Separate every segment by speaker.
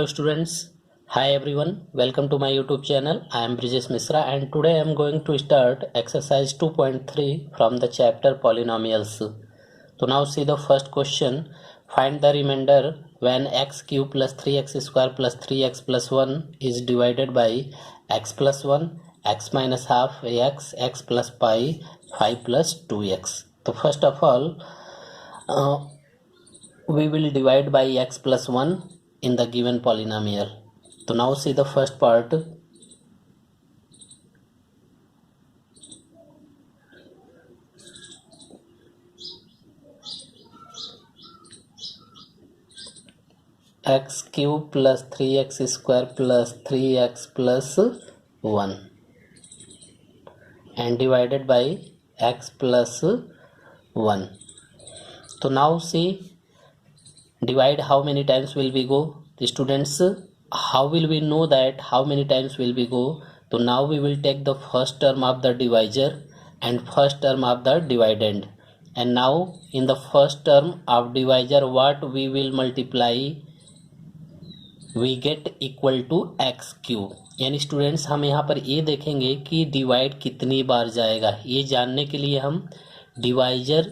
Speaker 1: Hello students, hi everyone, welcome to my YouTube channel. I am Brijesh Misra and today I am going to start exercise 2.3 from the chapter polynomials. So now see the first question. Find the remainder when x cube plus 3x square plus 3x plus 1 is divided by x plus 1, x minus half x, x plus pi, 5 plus 2x. So first of all, we will divide by x plus 1 in the given polynomial. So now see the first part. X cube plus 3x square plus 3x plus 1 and divided by x plus 1. So now see, divide how many times will we go? The students, how will we know that how many times will we go? So now we will take the first term of the divisor and first term of the dividend, and now in the first term of divisor what we will multiply, we get equal to x cube. यानी students हम यहाँ पर ये देखेंगे कि divide कितनी बार जाएगा. ये जानने के लिए हम डिवाइजर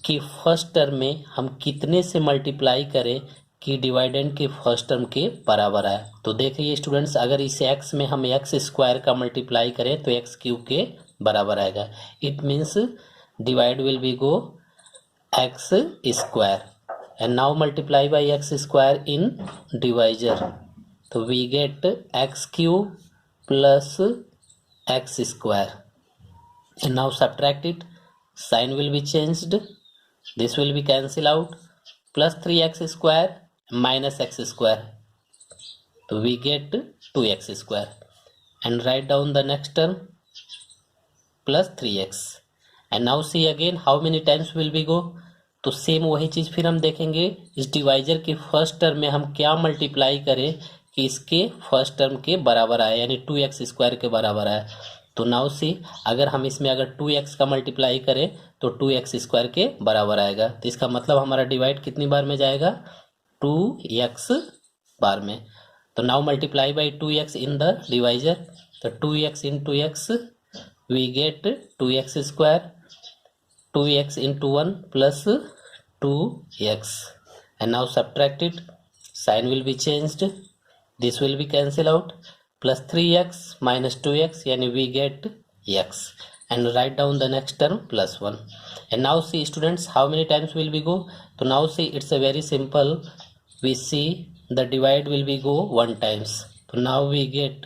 Speaker 1: के फर्स्ट टर्म में हम कितने से मल्टीप्लाई करें कि डिवाइडेंड के फर्स्ट टर्म के बराबर आए. तो देखिए स्टूडेंट्स, अगर इस एक्स में हम एक्स स्क्वायर का मल्टीप्लाई करें तो एक्स क्यूब के बराबर आएगा. It means divide will be go x square and now multiply by x square in divisor. So we get x cube plus x square, and now subtract it. Sign will be changed, this will be cancel out. Plus 3x square minus x square, so we get 2x square, and write down the next term plus 3x. and now see again how many times will we go. तो same वही चीज़ फिर हम देखेंगे इस divisor के first term में हम क्या मल्टीप्लाई करें कि इसके फर्स्ट टर्म के बराबर आए, यानी 2x स्क्वायर के बराबर आए. तो नाउ सी, अगर हम इसमें अगर 2x का मल्टीप्लाई करें तो 2x स्क्वायर के बराबर आएगा. तो इसका मतलब हमारा डिवाइड कितनी बार में जाएगा, 2x बार में. तो now multiply by 2x in the divisor. तो 2x into x we get 2x square, 2x into 1 plus 2x, and now subtract it. Sign will be changed, this will be cancel out. Plus 3x minus 2x, yani we get x, and write down the next term plus 1. And now see students, how many times will we go. So now see, it's a very simple. We see the divide will be go 1 times. So now we get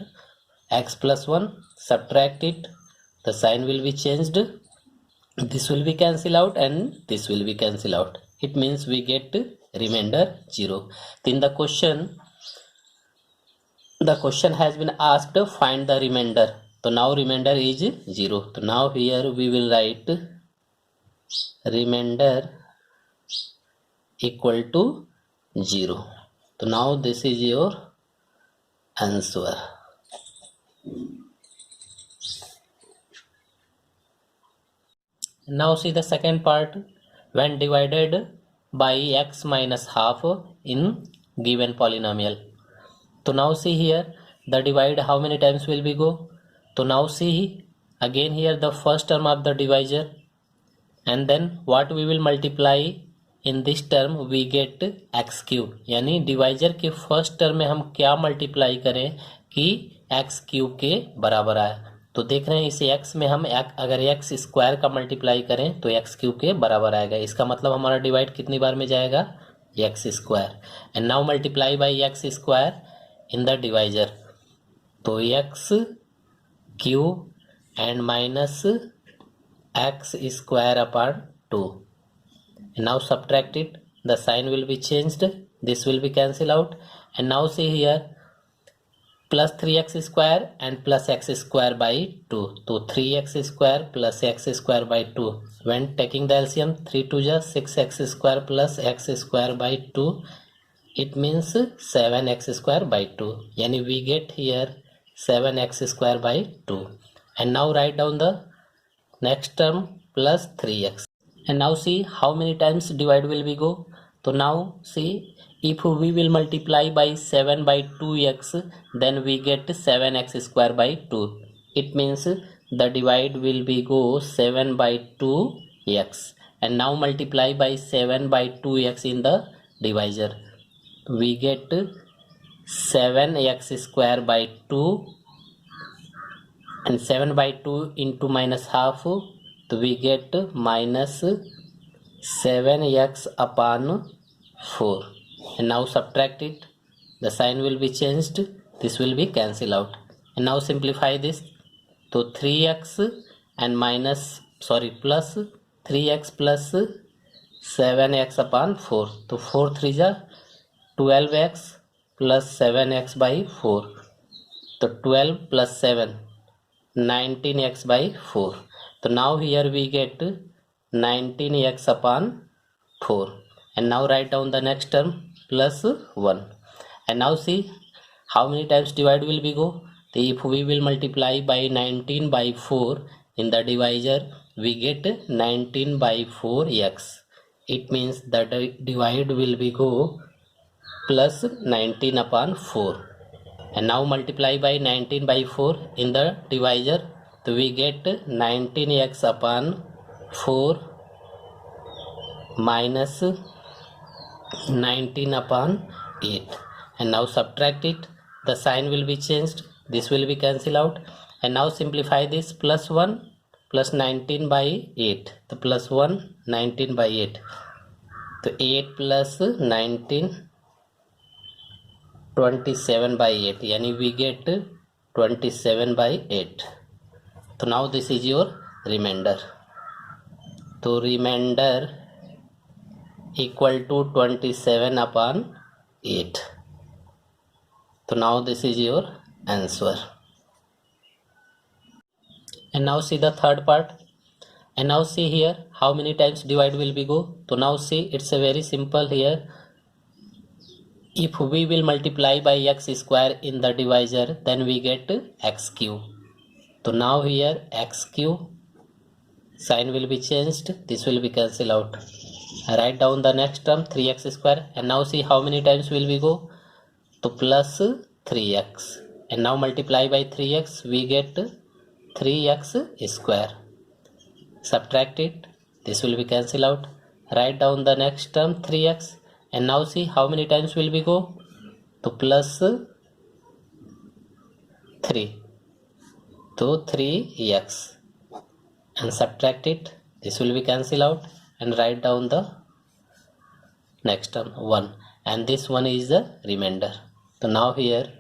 Speaker 1: x plus 1, subtract it, the sign will be changed, this will be cancel out and this will be cancel out. It means we get remainder 0. In the question has been asked find the remainder. So now remainder is 0. So now here we will write remainder equal to 0. So now this is your answer. Now see the second part. When divided by x minus half in given polynomial. So now see here the divide how many times will we go. So now see again here the first term of the divisor, and then what we will multiply in this term, we get x cube. यानी divisor के first term में हम क्या multiply करें कि x cube के बराबर आए. तो देख रहे हैं इसे x में हम अगर x स्क्वायर का मल्टीप्लाई करें तो x क्यूब के बराबर आएगा. इसका मतलब हमारा डिवाइड कितनी बार में जाएगा, x square. And now multiply by x square in the divisor. तो x cube and minus x square upon 2. Now subtract it, the sign will be changed, this will be cancel out. And now see here plus 3x square and plus x square by 2. So 3x square plus x square by 2. When taking the LCM, 3 2 ja 6x square plus x square by 2. It means 7x square by 2. Yani we get here 7x square by 2. And now write down the next term plus 3x. And now see how many times divide will we go. So now see if we will multiply by 7 by 2x, then we get 7x square by 2. It means the divide will be go 7 by 2x, and now multiply by 7 by 2x in the divisor. We get 7x square by 2, and 7 by 2 into minus half, so we get minus 7x upon 4. And now subtract it, the sign will be changed, this will be cancel out. And now simplify this, so 3x and plus 3x plus 7x upon 4, so 4 3 ja 12x plus 7x by 4, so 12 plus 7 19x by 4. So now here we get 19x upon 4. And now write down the next term plus 1. And now see how many times divide will be go. If we will multiply by 19 by 4 in the divisor, we get 19 by 4x. It means that divide will be go plus 19 upon 4. And now multiply by 19 by 4 in the divisor, so we get 19x upon 4 minus 19 upon 8. And now subtract it, the sign will be changed, this will be cancel out. And now simplify this, plus 1 plus 19 by 8, the plus 1 19 by 8, so 8 plus 19 27 by 8, yani we get 27 by 8. So now this is your remainder. So remainder equal to 27 upon 8. So now this is your answer. And now see the third part. And now see here how many times divide will be go. So now see, it's a very simple here. If we will multiply by x square in the divisor, then we get x cube. So now here x cube, sign will be changed, this will be cancel out. Write down the next term 3x square. And now see how many times will we go. So plus 3x. And now multiply by 3x, we get 3x square. Subtract it, this will be cancel out. Write down the next term 3x. And now see how many times will we go. So plus 3. So 3x. And subtract it, this will be cancel out. And write down the next term 1. And this one is the remainder. So now here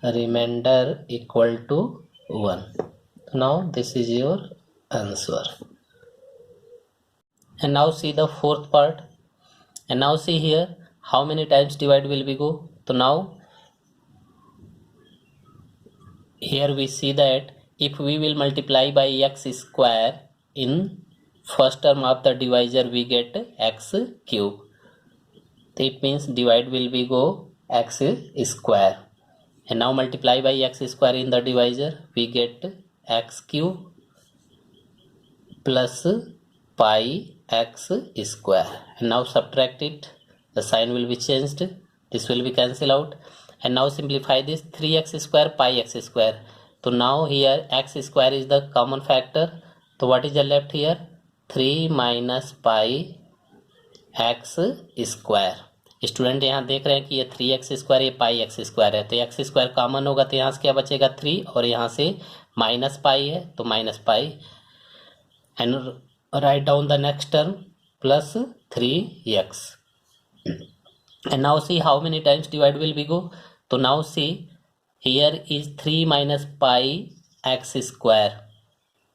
Speaker 1: remainder equal to 1. Now this is your answer. And now see the fourth part. And now see here how many times divide will we go. So now here we see that if we will multiply by x square in first term of the divisor, we get x cube. It means divide will be go x square. And now multiply by x square in the divisor, we get x cube plus pi x square. And now subtract it, the sign will be changed, this will be cancel out. And now simplify this, 3x square pi x square. So now here x square is the common factor. So what is the left here, 3 minus pi x square. Student यहाँ देख रहे हैं कि ये 3x square, ये पाई x square है, तो x square common होगा, तो यहाँ से क्या बचेगा 3, और यहाँ से माइनस पाई है तो minus pi. And write down the next term plus 3x. And now see how many times divide will be go. तो now see here is 3 minus pi x square.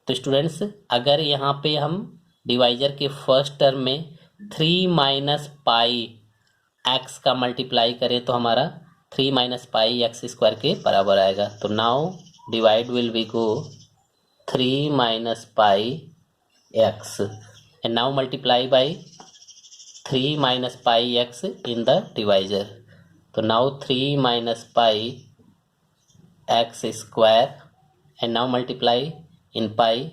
Speaker 1: तो स्टूडेंट्स अगर यहाँ पे हम divisor के first term में 3 minus pi x का multiply करें तो हमारा 3 माइनस पाई एक्स स्क्वायर के बराबर आएगा. तो now divide will be go 3 minus pi x. And now multiply by 3 minus pi x in the divisor. तो now 3 minus pi x square. And now multiply in pi,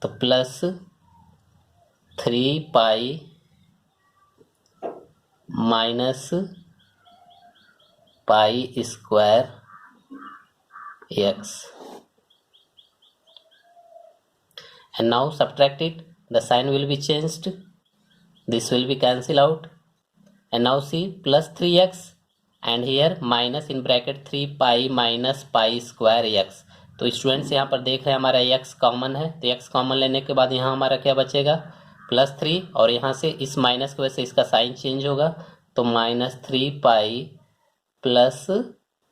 Speaker 1: तो plus 3 minus pi square x. And now subtract it, the sign will be changed, this will be cancelled out, and now see plus 3x and here minus in bracket 3 pi minus pi square x. तो students यहाँ पर देख रहे हैं हमारा x common है, तो x common लेने के बाद यहाँ हमारा क्या बचेगा +3, और यहाँ से इस माइनस की वजह से इसका साइन चेंज होगा, तो -3 पाई प्लस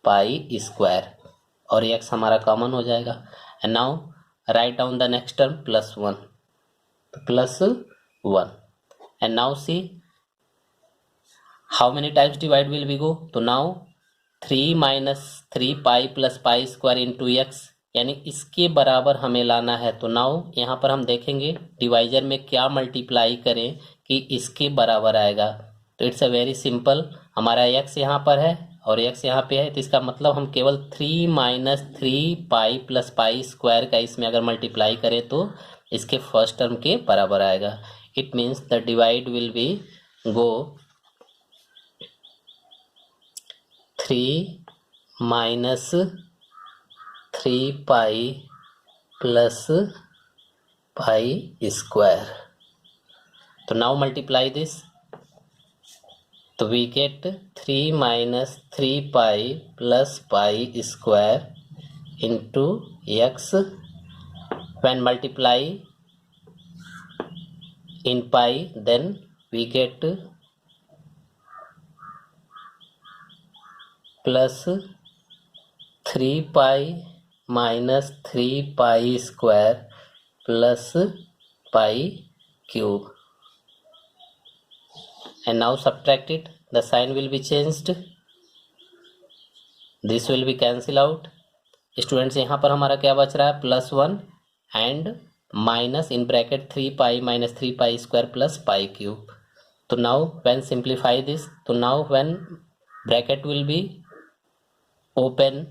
Speaker 1: पाई स्क्वायर, और x हमारा कॉमन हो जाएगा. And now write down the next term +1, तो +1. And now see how many times divide will we go, तो now 3 minus 3 pi plus pi square into x, यानी इसके बराबर हमें लाना है. तो नाउ यहाँ पर हम देखेंगे डिवाइजर में क्या मल्टीप्लाई करें कि इसके बराबर आएगा. तो इट्स अ वेरी सिंपल, हमारा x यहाँ पर है और x यहाँ पे है, तो इसका मतलब हम केवल 3 minus 3 pi plus pi square का इसमें अगर मल्टीप्लाई करें तो इसके फर्स्ट टर्म के बराबर आएगा. It means the divide will be go 3 minus 3 pi plus pi square. तो नाउ मल्टीप्लाई दिस, तो we get 3 minus 3 pi plus pi square into x. When multiply in pi then we get plus 3 pi minus 3 pi square plus pi cube. And now subtract it, the sign will be changed, this will be cancel out. Students यहाँ पर हमारा क्या बच रहा है +1 and minus in bracket 3 pi minus 3 pi square plus pi cube. तो now when simplify this, तो now when bracket will be open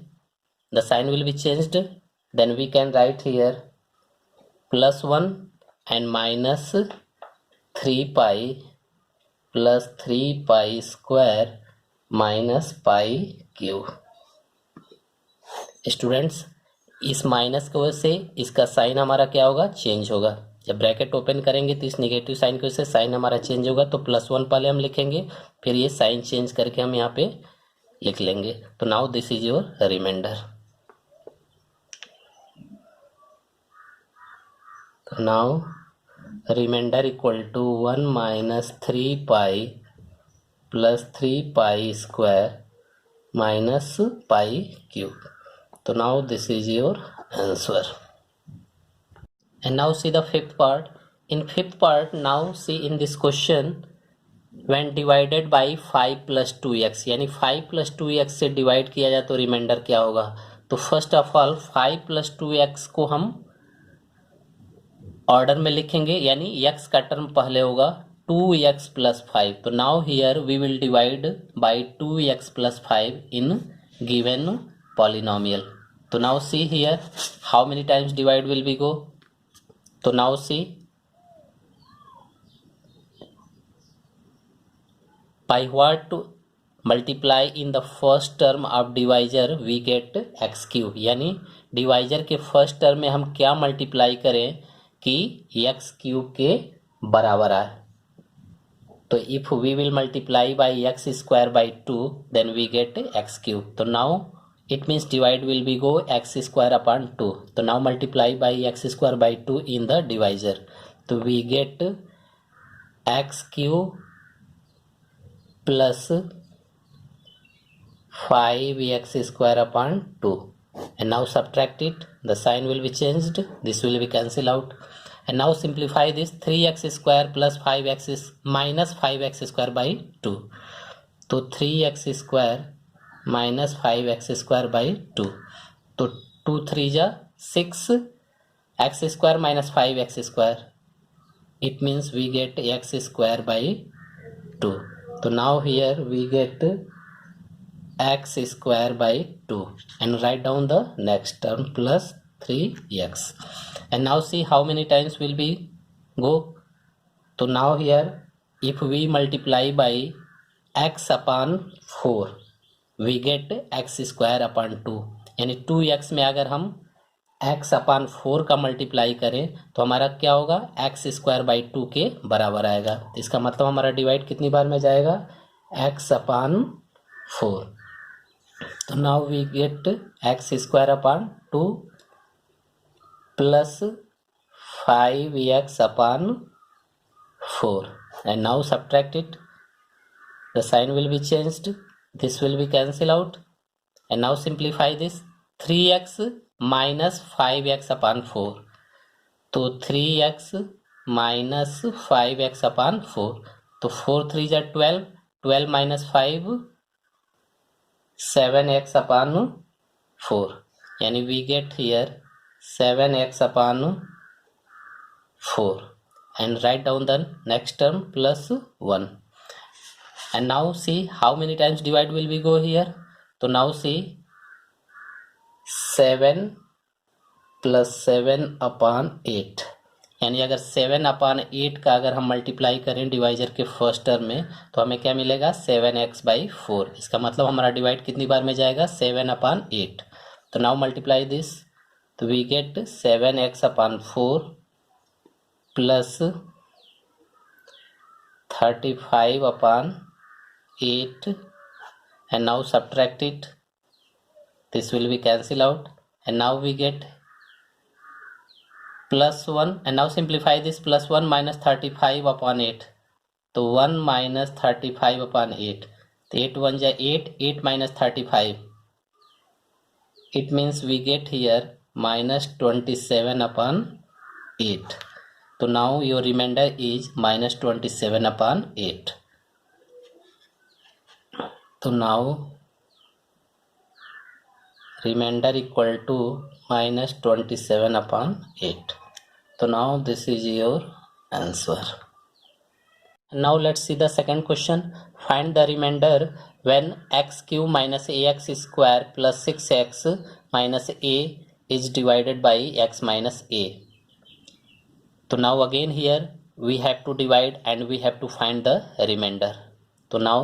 Speaker 1: the sign will be changed, then we can write here +1 and minus 3 pi plus 3 pi square minus pi cube. Students इस minus की वजह से इसका sign हमारा क्या होगा change होगा. जब ब्रैकेट ओपन करेंगे तो इस नेगेटिव साइन की वजह से साइन हमारा चेंज होगा. तो +1 पहले हम लिखेंगे, फिर ये साइन चेंज करके हम यहाँ पे लिख लेंगे. तो now this is your reminder. तो now reminder equal to 1 minus 3 pi plus 3 pi square minus pi cube. तो now this is your answer. And now see the fifth part. In fifth part now see in this question when divided by 5 plus 2x, यानी 5 plus 2x से divide किया जाए तो reminder क्या होगा. तो first of all 5 plus 2x को हम ऑर्डर में लिखेंगे, यानी x का टर्म पहले होगा 2x plus 5. तो now here we will divide by 2x plus 5 in given polynomial. तो now see here how many times divide will be go. तो now see by what to multiply in the first term of divisor we get x cube, यानी divisor के first term में हम क्या multiply करें कि x cube के बराबर आए. तो if we will multiply by x square by 2 then we get x cube. तो now it means divide will be go x square upon 2. तो now multiply by x square by 2 in the divisor. तो we get x cube plus 5x square upon 2. And now subtract it, the sign will be changed, this will be cancelled out. And now simplify this, 3x square plus 5x is minus 5x square by 2. तो 3x square minus 5x square by 2. तो 2 3 जा 6 x square minus 5x square. It means we get x square by 2. So now here we get x square by 2 and write down the next term plus 3x. And now see how many times will be go. तो now here if we multiply by x upon 4 we get x square upon 2, यानी 2x में अगर हम x upon 4 का multiply करें तो हमारा क्या होगा, x स्क्वायर बाई 2 के बराबर आएगा। इसका मतलब हमारा डिवाइड कितनी बार में जाएगा, x upon 4। तो now we get x square upon 2 plus 5x upon 4, and now subtract it. The sign will be changed, this will be cancel out, and now simplify this। 3x minus 5x upon 4, तो 3x minus 5x upon 4, तो 4 3 जा 12, 12 minus 5 7x upon 4, यानी we get here 7x upon 4, and write down the next term plus 1, and now see how many times divide will we go here। तो now see 7 plus 7 upon 8, यानी अगर 7 upon 8 का अगर हम multiply करें divisor के first term में तो हमें क्या मिलेगा, 7x by 4। इसका मतलब हमारा डिवाइड कितनी बार में जाएगा, 7 upon 8। तो नाउ मल्टीप्लाई दिस, तो we get 7x upon 4 plus 35 upon 8, and now subtract it, this will be cancel out, and now we get plus 1, and now simplify this, plus 1 minus 35 upon 8, तो 1 minus 35 upon 8, तो 8 1 जा 8, 8 minus 35, it means we get here minus 27 upon 8। तो now your remainder is minus 27 upon 8। तो now remainder equal to minus 27 upon 8। तो now this is your answer। Now let's see the second question। Find the remainder when x cube minus ax square plus 6x minus a is divided by x minus a। तो now again here we have to divide and we have to find the remainder। तो now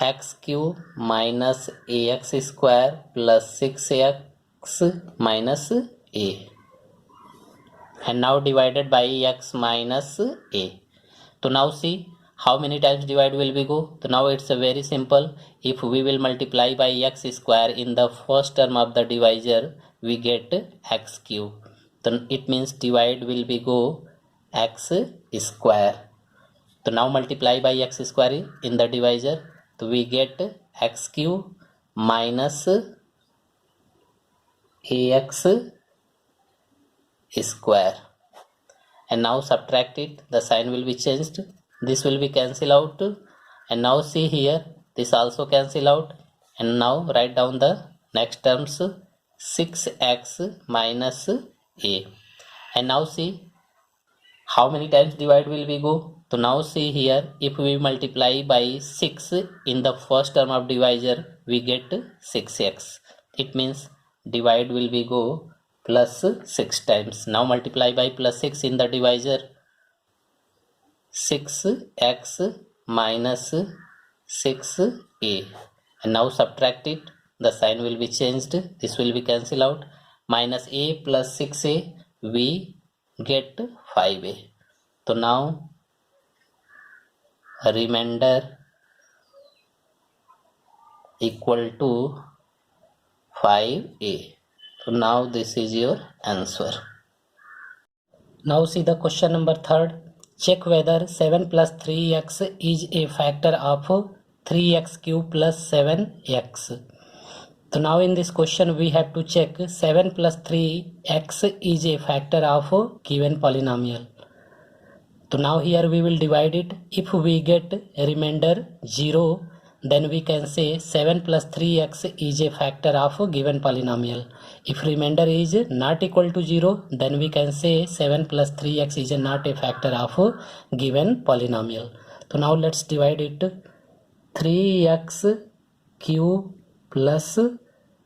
Speaker 1: x cube minus ax square plus 6x minus a, and now divided by x minus a। तो now see how many times divide will we go। तो now it's a very simple, if we will multiply by x square in the first term of the divisor we get x cube, तो it means divide will be go x square। तो now multiply by x square in the divisor, तो we get x cube minus ax square, and now subtract it, the sign will be changed, this will be cancel out, and now see here this also cancel out, and now write down the next terms 6x minus a, and now see how many times divide will we go। तो now see here if we multiply by 6 in the first term of divisor we get 6x, it means divide will be go plus 6 times। now multiply by plus 6 in the divisor, 6x minus 6a, and now subtract it, the sign will be changed, this will be cancel out, minus a plus 6a we get 5a। तो now remainder equal to 5a। so now this is your answer। now see the question number 3rd। check whether 7 plus 3x is a factor of 3x cube plus 7x। so now in this question we have to check 7 plus 3x is a factor of given polynomial। so now here we will divide it, if we get remainder 0 then we can say 7 plus 3x is a factor of given polynomial। if remainder is not equal to 0 then we can say 7 plus 3x is not a factor of given polynomial। so now let's divide it, 3x cube plus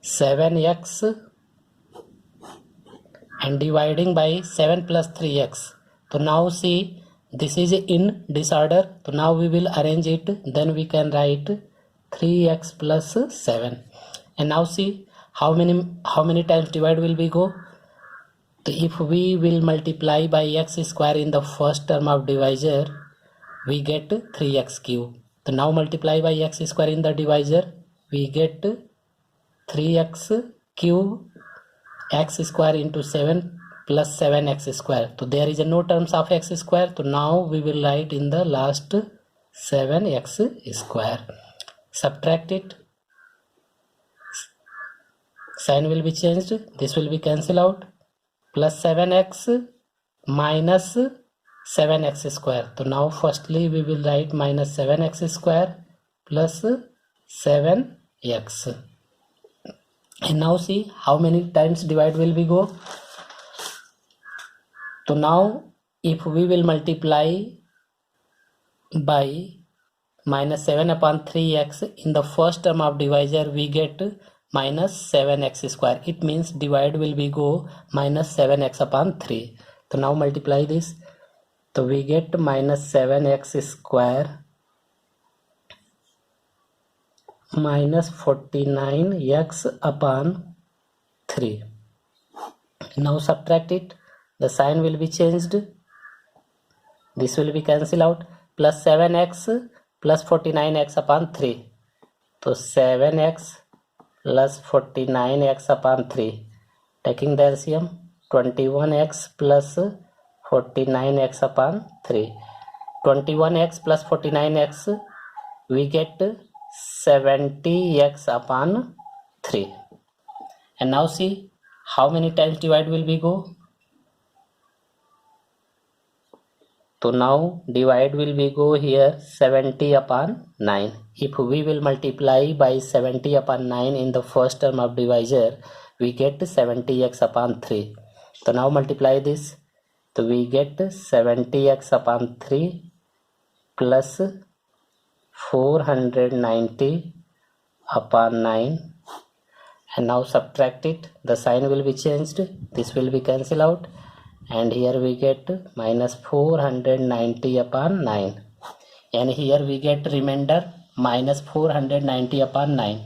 Speaker 1: 7x and dividing by 7 plus 3x, तो now C this is in disorder, so now we will arrange it. Then we can write 3x plus 7. And now see how many times divide will we go. So if we will multiply by x square in the first term of divisor, we get 3x cube. So now multiply by x square in the divisor, we get 3x cube x square into 7 plus 7x square. So there is no terms of x square. So now we will write in the last 7x square. Subtract it. Sign will be changed. This will be cancelled out. Plus 7x minus 7x square. So now firstly we will write minus 7x square plus 7x. And now see how many times divide will we go. So now if we will multiply by minus 7 upon 3x in the first term of divisor, we get minus 7x square. It means divide will be go minus 7x upon 3. So now multiply this. So we get minus 7x square minus 49x upon 3. Now subtract it. The sign will be changed. This will be cancelled out. Plus 7x plus 49x upon 3. So 7x plus 49x upon 3. Taking the LCM, 21x plus 49x upon 3. 21x plus 49x, we get 70x upon 3. And now see how many times divide will we go. So now divide will be go here 70 upon 9. If we will multiply by 70 upon 9 in the first term of divisor, we get 70x upon 3. So now multiply this. So we get 70x upon 3 plus 490 upon 9. And now subtract it. The sign will be changed. This will be cancelled out. And here we get minus 490 upon 9. And here we get remainder minus 490 upon 9.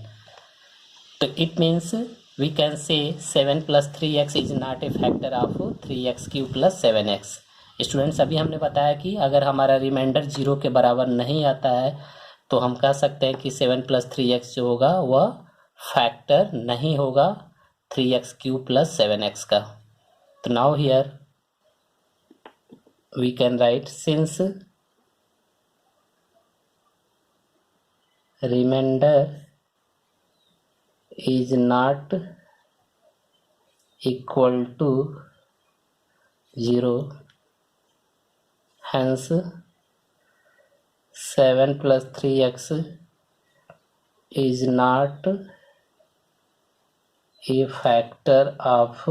Speaker 1: So it means we can say 7 plus 3x is not a factor of 3x cube plus 7x. Students अभी हमने बताया कि अगर हमारा reminder 0 के बराबर नहीं आता है तो हम कह सकते हैं कि 7 प्लस 3x जो होगा वह फैक्टर नहीं होगा 3x क्यूब प्लस 7x का. तो now here we can write since remainder is not equal to 0, hence 7 plus 3x is not a factor of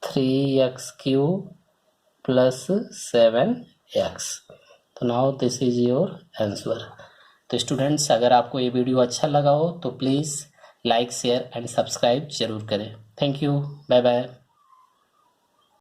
Speaker 1: 3x cube plus 7x. तो now this is your answer. तो students अगर आपको ये video अच्छा लगा हो तो please like share and subscribe जरूर करें. Thank you. Bye bye.